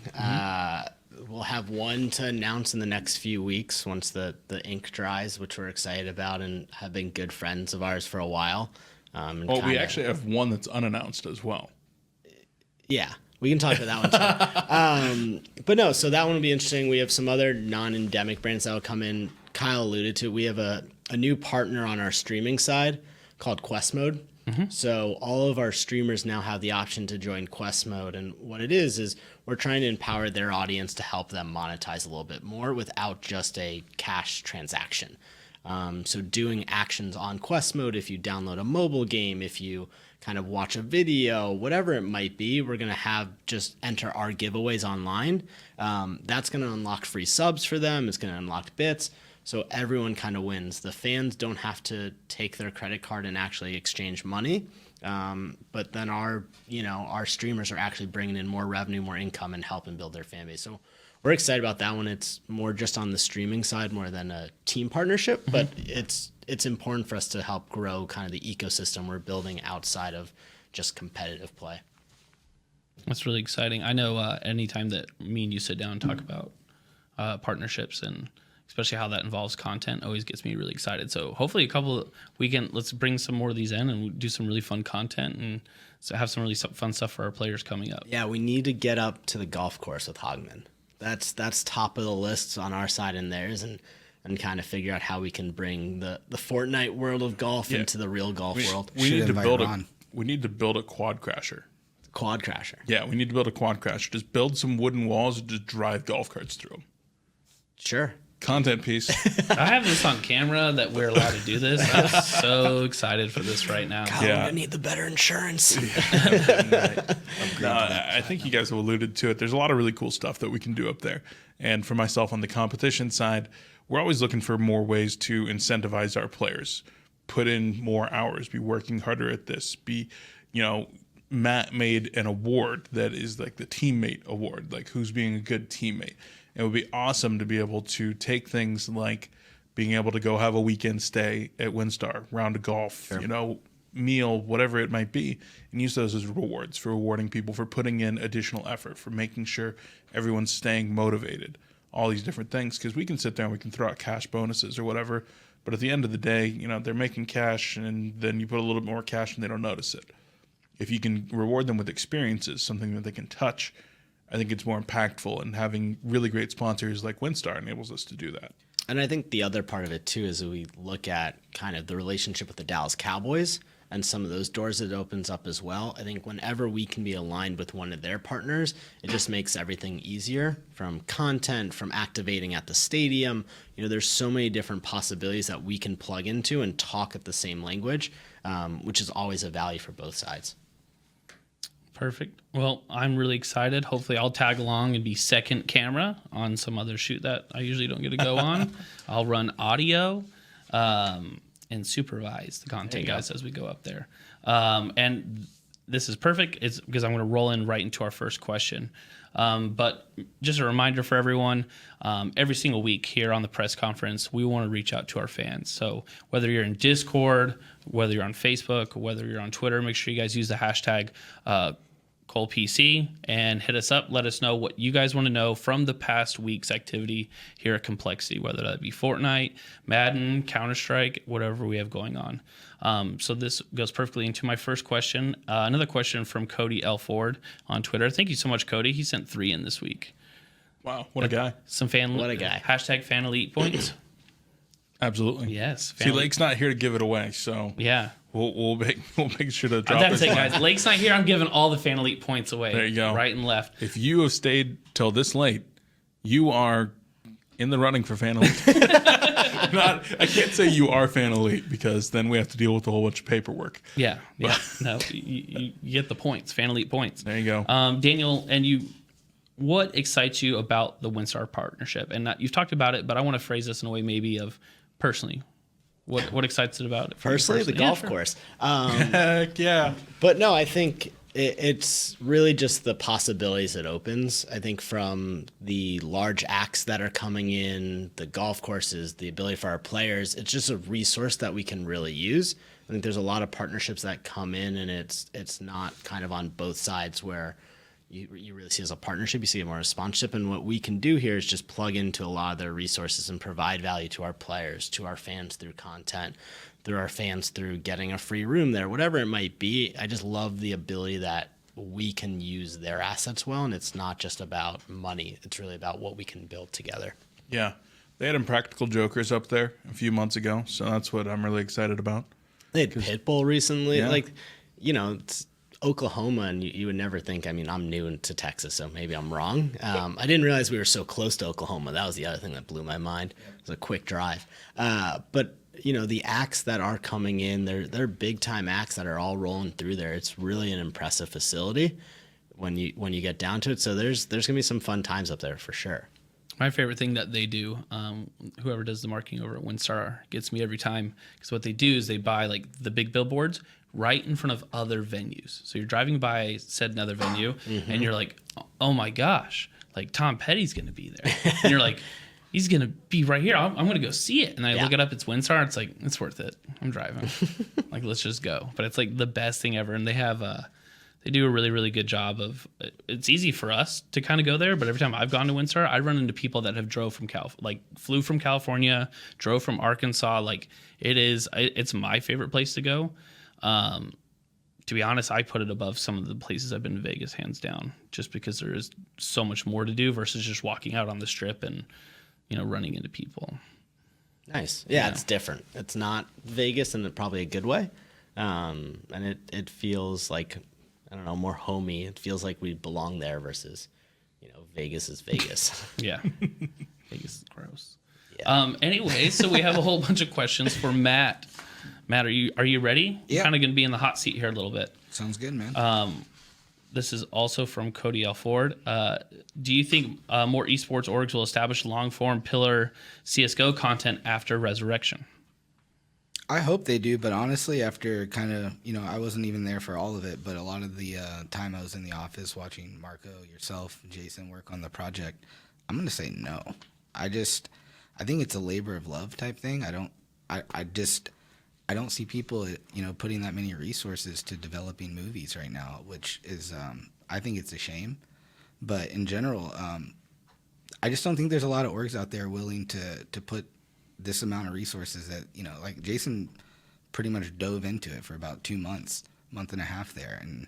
We'll have one to announce in the next few weeks once the ink dries, which we're excited about and have been good friends of ours for a while. We actually have one that's unannounced as well. Yeah, we can talk about that one too. But no, so that one will be interesting. We have some other non-endemic brands that will come in. Kyle alluded to, we have a new partner on our streaming side called Quest Mode. So all of our streamers now have the option to join Quest Mode. And what it is we're trying to empower their audience to help them monetize a little bit more without just a cash transaction. So doing actions on Quest Mode, if you download a mobile game, if you kind of watch a video, whatever it might be, we're going to have just enter our giveaways online. That's going to unlock free subs for them. It's going to unlock bits. So everyone kind of wins. The fans don't have to take their credit card and actually exchange money. But then our streamers are actually bringing in more revenue, more income, and helping build their fan base. So we're excited about that one. It's more just on the streaming side more than a team partnership, but it's important for us to help grow kind of the ecosystem we're building outside of just competitive play. That's really exciting. I know anytime that me and you sit down and talk about partnerships and especially how that involves content always gets me really excited. So hopefully let's bring some more of these in and do some really fun content and so have some really fun stuff for our players coming up. Yeah, we need to get up to the golf course with Hogman. That's top of the list on our side and theirs, and kind of figure out how we can bring the Fortnite world of golf into the real golf world. We need to build a quad crasher. Quad crasher. Yeah, we need to build a quad crasher. Just build some wooden walls and just drive golf carts through them. Sure. Content piece. I have this on camera that we're allowed to do this. I'm so excited for this right now. God, I need the better insurance. I think you guys have alluded to it. There's a lot of really cool stuff that we can do up there. And for myself on the competition side, we're always looking for more ways to incentivize our players, put in more hours, be working harder at this, Matt made an award that is like the teammate award, like who's being a good teammate. It would be awesome to be able to take things like being able to go have a weekend stay at WinStar, round of golf, sure. meal, whatever it might be, and use those as rewards for rewarding people for putting in additional effort, for making sure everyone's staying motivated, all these different things. Because we can sit there and we can throw out cash bonuses or whatever, but at the end of the day, they're making cash, and then you put a little bit more cash and they don't notice it. If you can reward them with experiences, something that they can touch, I think it's more impactful, and having really great sponsors like WinStar enables us to do that. And I think the other part of it too is we look at kind of the relationship with the Dallas Cowboys and some of those doors it opens up as well. I think whenever we can be aligned with one of their partners, it just makes everything easier, from content, from activating at the stadium. There's so many different possibilities that we can plug into and talk at the same language, which is always a value for both sides. Perfect. Well, I'm really excited. Hopefully I'll tag along and be second camera on some other shoot that I usually don't get to go on. I'll run audio and supervise the content guys as we go up there. And this is perfect. It's because I'm going to roll in right into our first question. But just a reminder for everyone, every single week here on the press conference, we want to reach out to our fans. So whether you're in Discord, whether you're on Facebook, whether you're on Twitter, make sure you guys use the hashtag coLPC and hit us up. Let us know what you guys want to know from the past week's activity here at compLexity, whether that be Fortnite, Madden, Counter-Strike, whatever we have going on. So this goes perfectly into my first question. Another question from CodyLFord on Twitter. Thank you so much, Cody. He sent 3 in this week. Wow, what a guy. What a guy. Hashtag fan elite points. Absolutely. Yes. See, Lake's not here to give it away, so yeah. We'll make sure to drop That's this it, line. guys. Lake's not here. I'm giving all the fan elite points away. There you go. Right and left. If you have stayed till this late, you are in the running for fan elite. I can't say you are fan elite, because then we have to deal with a whole bunch of paperwork. Yeah. No, you get the points. Fan elite points. There you go. Daniel, and you, what excites you about the WinStar partnership? And you've talked about it, but I want to phrase this in a way maybe of personally. What excites it about it? Personally, the golf course. Heck yeah. But no, I think it's really just the possibilities it opens. I think from the large acts that are coming in, the golf courses, the ability for our players, it's just a resource that we can really use. I think there's a lot of partnerships that come in, and it's not kind of on both sides where you really see it as a partnership. You see it more as a sponsorship. And what we can do here is just plug into a lot of their resources and provide value to our players, to our fans through content, through our fans through getting a free room there, whatever it might be. I just love the ability that we can use their assets well, and it's not just about money. It's really about what we can build together. Yeah. They had Impractical Jokers up there a few months ago, so that's what I'm really excited about. They had Pitbull recently. Yeah. It's Oklahoma, and you would never think. I mean, I'm new to Texas, so maybe I'm wrong. I didn't realize we were so close to Oklahoma. That was the other thing that blew my mind. It was a quick drive. But the acts that are coming in, they're big time acts that are all rolling through there. It's really an impressive facility when you get down to it. So there's gonna be some fun times up there for sure. My favorite thing that they do, whoever does the marketing over at WinStar gets me every time, because what they do is they buy like the big billboards right in front of other venues. So you're driving by said another venue, and you're like, oh my gosh, like Tom Petty's going to be there. And you're like, he's going to be right here. I'm going to go see it. And I look it up. It's WinStar. It's like, it's worth it. I'm driving. Like, let's just go. But it's like the best thing ever. And they have they do a really, really good job of, it's easy for us to kind of go there, but every time I've gone to WinStar, I run into people that have flew from California, drove from Arkansas. Like, it's my favorite place to go. To be honest, I put it above some of the places I've been in Vegas, hands down, just because there is so much more to do versus just walking out on the strip and, running into people. Nice. Yeah, it's different. It's not Vegas in probably a good way. And it feels like, I don't know, more homey. It feels like we belong there versus, Vegas is Vegas. Yeah. Vegas is gross. Yeah. Anyway, so we have a whole bunch of questions for Matt. Matt, are you ready? Yeah. We're kind of going to be in the hot seat here a little bit. Sounds good, man. This is also from CodyLFord. Do you think more esports orgs will establish long-form pillar CSGO content after Resurrection? I hope they do, but honestly, after kind of, I wasn't even there for all of it, but a lot of the time I was in the office watching Marco, yourself, Jason work on the project, I'm going to say no. I think it's a labor of love type thing. I don't see people, putting that many resources to developing movies right now, which is, I think it's a shame. But in general, I just don't think there's a lot of orgs out there willing to put this amount of resources that, like Jason pretty much dove into it for about 2 months, month and a half there. And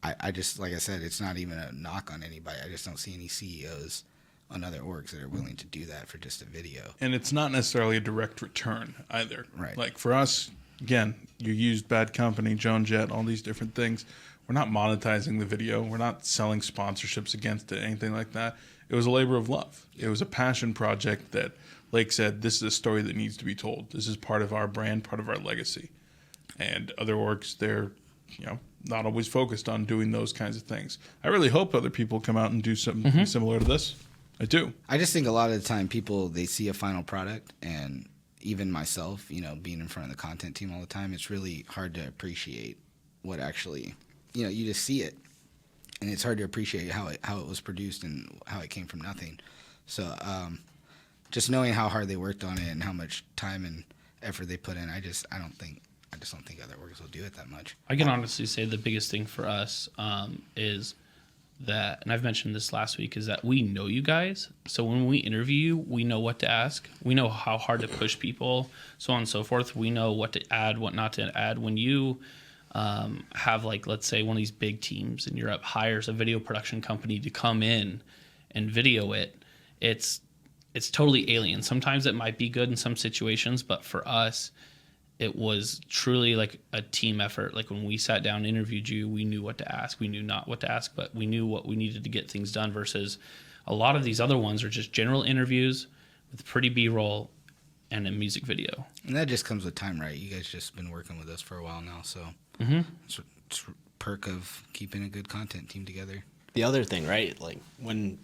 I just, like I said, it's not even a knock on anybody. I just don't see any CEOs on other orgs that are willing to do that for just a video. And it's not necessarily a direct return either. Right. Like for us, again, you used Bad Company, Joan Jett, all these different things. We're not monetizing the video. We're not selling sponsorships against it, anything like that. It was a labor of love. It was a passion project that Lake said, this is a story that needs to be told. This is part of our brand, part of our legacy. And other orgs, they're, not always focused on doing those kinds of things. I really hope other people come out and do something similar to this. I do. I just think a lot of the time people, they see a final product, and even myself, being in front of the content team all the time, it's really hard to appreciate what actually, you just see it, and it's hard to appreciate how it was produced and how it came from nothing. So just knowing how hard they worked on it and how much time and effort they put in, I just don't think other orgs will do it that much. I can honestly say the biggest thing for us is that, and I've mentioned this last week, is that we know you guys. So when we interview you, we know what to ask. We know how hard to push people, so on and so forth. We know what to add, what not to add. When you have, like, let's say one of these big teams in Europe hires a video production company to come in and video it, it's totally alien. Sometimes it might be good in some situations, but for us, it was truly like a team effort. Like when we sat down and interviewed you, we knew what to ask. We knew not what to ask, but we knew what we needed to get things done, versus a lot of these other ones are just general interviews with pretty B-roll and a music video. And that just comes with time, right? You guys just been working with us for a while now, so it's a perk of keeping a good content team together. The other thing, right? Like when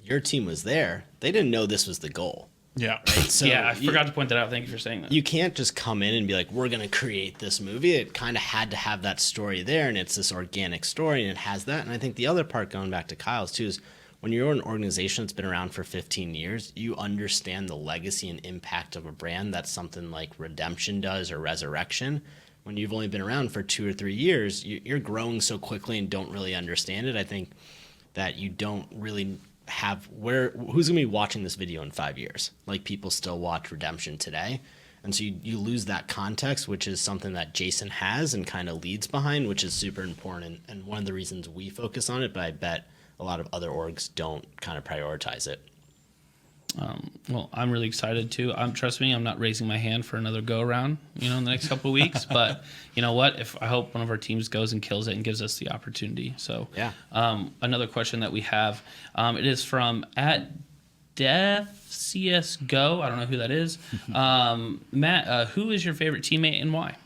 your team was there, they didn't know this was the goal. Yeah. Right? So I forgot to point that out. Thank you for saying that. You can't just come in and be like, we're going to create this movie. It kind of had to have that story there, and it's this organic story, and it has that. And I think the other part, going back to Kyle's too, is when you're an organization that's been around for 15 years, you understand the legacy and impact of a brand. That's something like Redemption does, or Resurrection. When you've only been around for 2 or 3 years, you're growing so quickly and don't really understand it. I think that you don't really have who's gonna be watching this video in 5 years? Like, people still watch Redemption today, and so you lose that context, which is something that Jason has and kind of leads behind, which is super important, and one of the reasons we focus on it. But I bet a lot of other orgs don't kind of prioritize it. Well, I'm really excited too. Trust me, I'm not raising my hand for another go around, in the next couple of weeks. But you know what? I hope one of our teams goes and kills it and gives us the opportunity. So, yeah. Another question that we have, it is from @CSGO. I don't know who that is. Matt, who is your favorite teammate and why?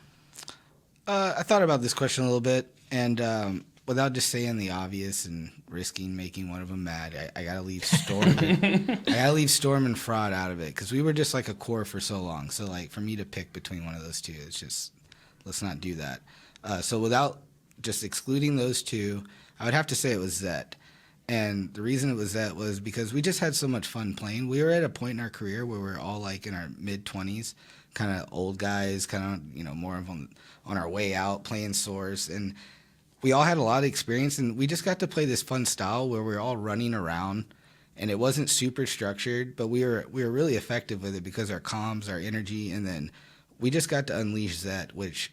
I thought about this question a little bit, and without just saying the obvious and risking making one of them mad, I gotta leave Storm. I gotta leave Storm and Fraud out of it, because we were just like a core for so long. So like, for me to pick between one of those two, it's just, let's not do that. So without just excluding those two, I would have to say it was Zet. And the reason it was Zet was because we just had so much fun playing. We were at a point in our career where we were all like in our mid-20s, kind of old guys, kind of more of on our way out, playing Source, and we all had a lot of experience, and we just got to play this fun style where we were all running around, and it wasn't super structured, but we were really effective with it because our comms, our energy, and then we just got to unleash Zet, which,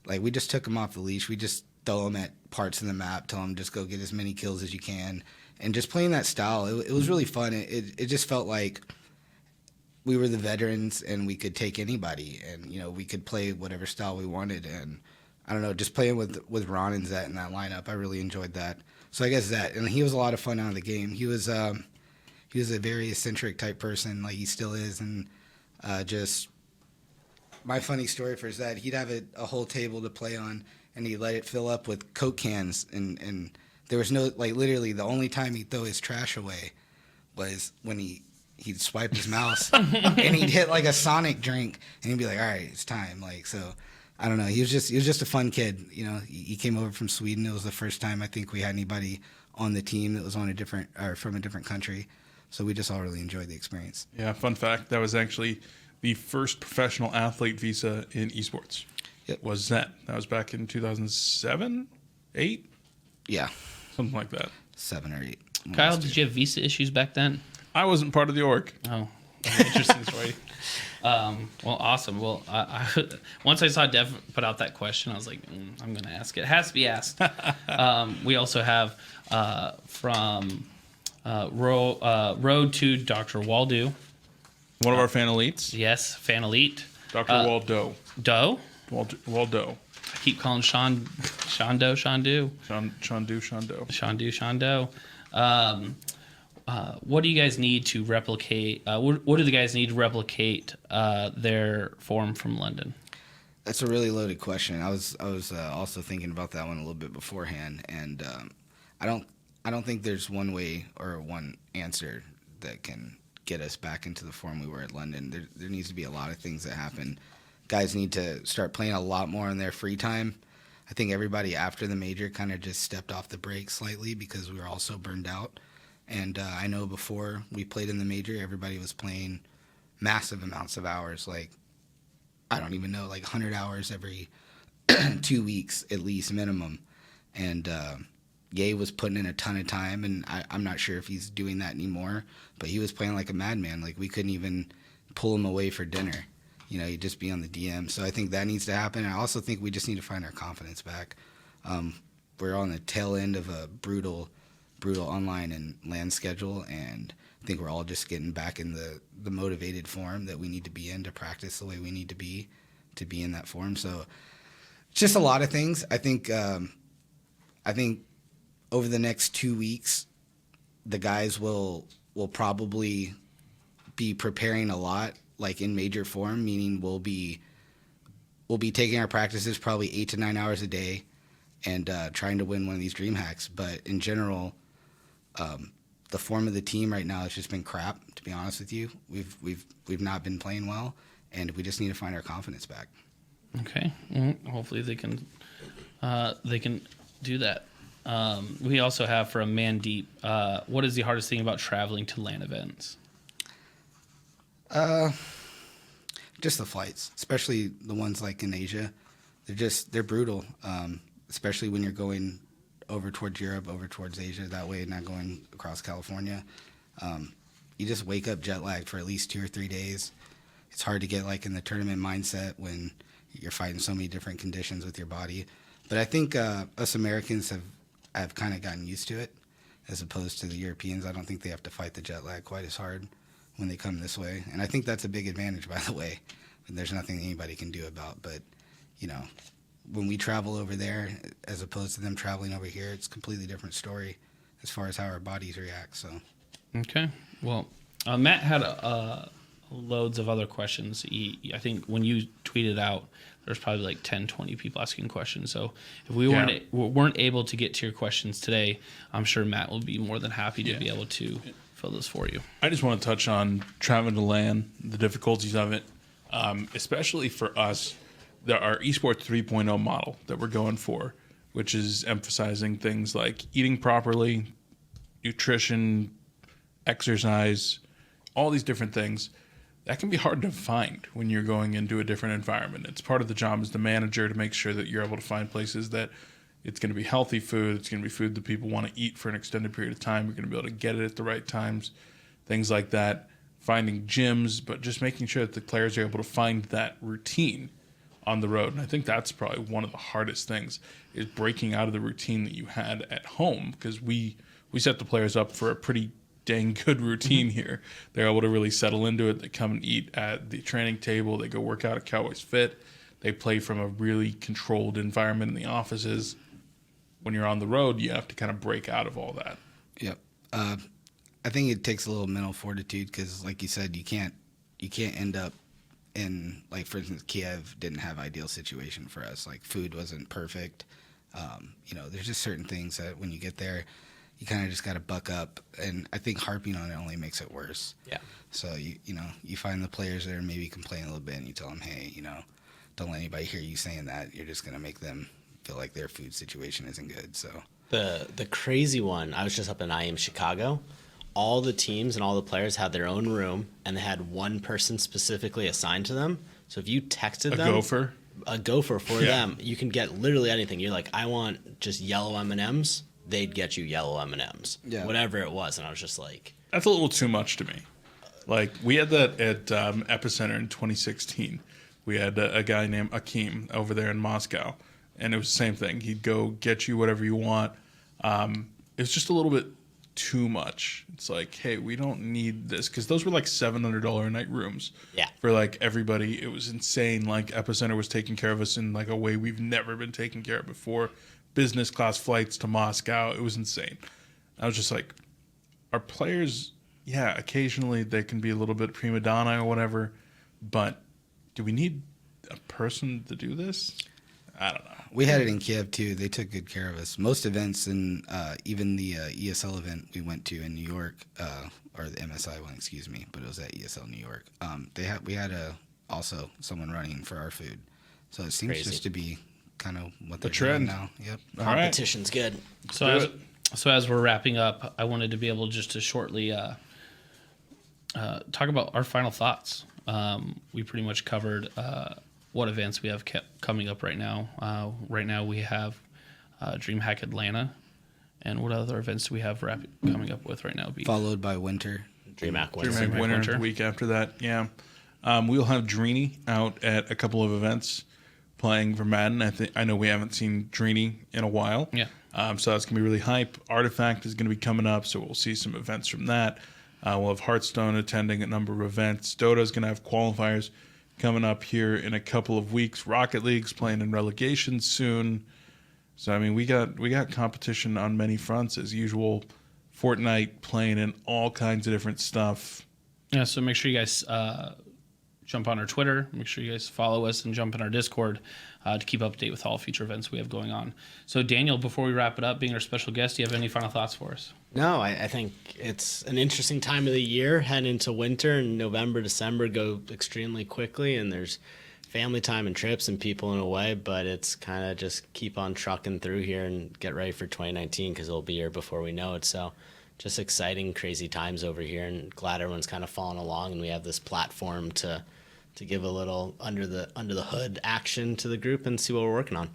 like, we just took him off the leash. We just throw him at parts of the map, tell him just go get as many kills as you can, and just playing that style, it was really fun. It just felt like we were the veterans, and we could take anybody, and we could play whatever style we wanted, and I don't know, just playing with Ron and Zet in that lineup, I really enjoyed that. So I guess Zet, and he was a lot of fun out of the game. He was a very eccentric type person, like he still is, and just my funny story for Zet, he'd have a whole table to play on, and he'd let it fill up with Coke cans, and there was no, like, literally the only time he'd throw his trash away was when he'd swipe his mouse and he'd hit like a Sonic drink, and he'd be like, all right, it's time, like, so. I don't know. He was just a fun kid. He came over from Sweden. It was the first time I think we had anybody on the team that was from a different country. So we just all really enjoyed the experience. Yeah, fun fact. That was actually the first professional athlete visa in esports. Yep. Was that? That was back in 2007, 8, Yeah, something like that. 7 or 8. Kyle, did you have visa issues back then? I wasn't part of the org. Oh, that's an interesting story. Well, awesome. Well, once I saw Dev put out that question, I was like, I'm going to ask it. It has to be asked. We also have from RoadtoDrWaldo. One of our fan elites, Yes, fan elite. Dr. Waldo. Doe. Waldo. I keep calling Sean Doe. Shandu. What do you guys need to replicate? What do the guys need to replicate their form from London? That's a really loaded question. I was also thinking about that one a little bit beforehand, and I don't think there's one way or one answer that can get us back into the form we were at London. There needs to be a lot of things that happen. Guys need to start playing a lot more in their free time. I think everybody after the major kind of just stepped off the brakes slightly because we were all so burned out. And I know before we played in the major, everybody was playing massive amounts of hours, like, I don't even know, like 100 hours every 2 weeks at least minimum. And Ye was putting in a ton of time, and I'm not sure if he's doing that anymore, but he was playing like a madman. Like, we couldn't even pull him away for dinner. You know, he'd just be on the DM. So I think that needs to happen. I also think we just need to find our confidence back. We're on the tail end of a brutal online and LAN schedule, and I think we're all just getting back in the motivated form that we need to be in to practice the way we need to be in that form. So it's just a lot of things. I think over the next 2 weeks, the guys will probably be preparing a lot, like in major form, meaning we'll be taking our practices probably 8 to 9 hours a day and trying to win one of these Dreamhacks. But in general, the form of the team right now has just been crap, to be honest with you. We've not been playing well, and we just need to find our confidence back. Okay. Well, hopefully they can do that. We also have from ManDeep, what is the hardest thing about traveling to LAN events? Just the flights, especially the ones like in Asia. They're brutal, especially when you're going over towards Europe, over towards Asia that way, not going across California. You just wake up jet lagged for at least 2 or 3 days. It's hard to get like in the tournament mindset when you're fighting so many different conditions with your body. But I think us Americans have kind of gotten used to it as opposed to the Europeans. I don't think they have to fight the jet lag quite as hard when they come this way. And I think that's a big advantage, by the way. And there's nothing anybody can do about. But, you know, when we travel over there as opposed to them traveling over here, it's a completely different story as far as how our bodies react. So, okay. Well, Matt had loads of other questions. I think when you tweeted out, there's probably like 10, 20 people asking questions. So if we weren't able to get to your questions today, I'm sure Matt will be more than happy to be able to fill this for you. I just want to touch on traveling to LAN, the difficulties of it, especially for us. Our Esports 3.0 model that we're going for, which is emphasizing things like eating properly, nutrition, exercise, all these different things. That can be hard to find when you're going into a different environment. It's part of the job as the manager to make sure that you're able to find places that it's going to be healthy food. It's going to be food that people want to eat for an extended period of time. You're going to be able to get it at the right times, things like that. Finding gyms, but just making sure that the players are able to find that routine on the road. And I think that's probably one of the hardest things is breaking out of the routine that you had at home, because we set the players up for a pretty dang good routine here. They're able to really settle into it. They come and eat at the training table. They go work out at Cowboys Fit. They play from a really controlled environment in the offices. When you're on the road, you have to kind of break out of all that. Yep. I think it takes a little mental fortitude because, like you said, you can't end up in, like, for instance, Kiev didn't have ideal situation for us. Like, food wasn't perfect. There's just certain things that when you get there, you kind of just got to buck up. And I think harping on it only makes it worse. Yeah. So, you find the players that are maybe complaining a little bit and you tell them, hey, don't let anybody hear you saying that. You're just going to make them feel like their food situation isn't good. So the crazy one, I was just up in IM Chicago. all the teams and all the players had their own room, and they had one person specifically assigned to them. So if you texted them a gopher for them, you can get literally anything. You're like, I want just yellow M&Ms. They'd get you yellow M&Ms, whatever it was. And I was just like, that's a little too much to me. Like, we had that at Epicenter in 2016. We had a guy named Akeem over there in Moscow, and it was the same thing. He'd go get you whatever you want. It was just a little bit too much. It's like, hey, we don't need this, because those were like $700 a night rooms for like everybody. It was insane. Like, Epicenter was taking care of us in like a way we've never been taken care of before. Business class flights to Moscow. It was insane. I was just like, our players, occasionally they can be a little bit prima donna or whatever, but do we need a person to do this? I don't know. We had it in Kiev too. They took good care of us. Most events, and even the ESL event we went to in New York, or the MSI one, excuse me, but it was at ESL New York. We had also someone running for our food, so it seems just to be kind of what they're doing now. Yep. Competition's good. So as we're wrapping up, I wanted to be able just to shortly talk about our final thoughts. We pretty much covered what events we have coming up right now. Right now we have DreamHack Atlanta, and what other events do we have coming up with right now? Followed by Winter. DreamHack Winter. DreamHack Winter the week after that. Yeah, we'll have Dreeny out at a couple of events playing for Madden. I know we haven't seen Dreeny in a while. Yeah. So that's gonna be really hype. Artifact is gonna be coming up, so we'll see some events from that. We'll have Hearthstone attending a number of events. Dota's gonna have qualifiers coming up here in a couple of weeks. Rocket League's playing in relegation soon. So I mean, we got competition on many fronts as usual. Fortnite playing in all kinds of different stuff. Yeah, so make sure you guys jump on our Twitter. Make sure you guys follow us and jump in our Discord to keep up to date with all future events we have going on. So Daniel, before we wrap it up, being our special guest, do you have any final thoughts for us? No, I think it's an interesting time of the year, heading into winter, and November, December go extremely quickly, and there's family time and trips and people in a way, but it's kind of just keep on trucking through here and get ready for 2019 because it'll be here before we know it. So just exciting, crazy times over here, and glad everyone's kind of following along, and we have this platform to give a little under the hood action to the group and see what we're working on.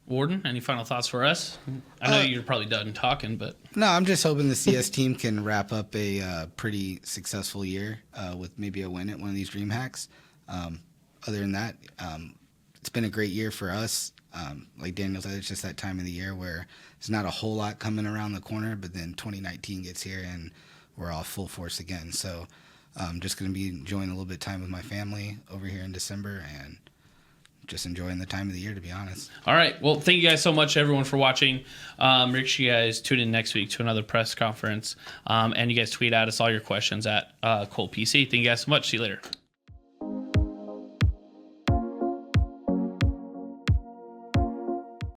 Warden, any final thoughts for us? I know you're probably done talking, but... No, I'm just hoping the CS team can wrap up a pretty successful year with maybe a win at one of these DreamHacks. Other than that, it's been a great year for us. Like Daniel said, it's just that time of the year where there's not a whole lot coming around the corner, but then 2019 gets here and we're all full force again. So I'm just going to be enjoying a little bit of time with my family over here in December and just enjoying the time of the year, to be honest. All right. Well, thank you guys so much, everyone, for watching. Make sure you guys tune in next week to another press conference. And you guys tweet at us all your questions at coLPC. Thank you guys so much. See you later.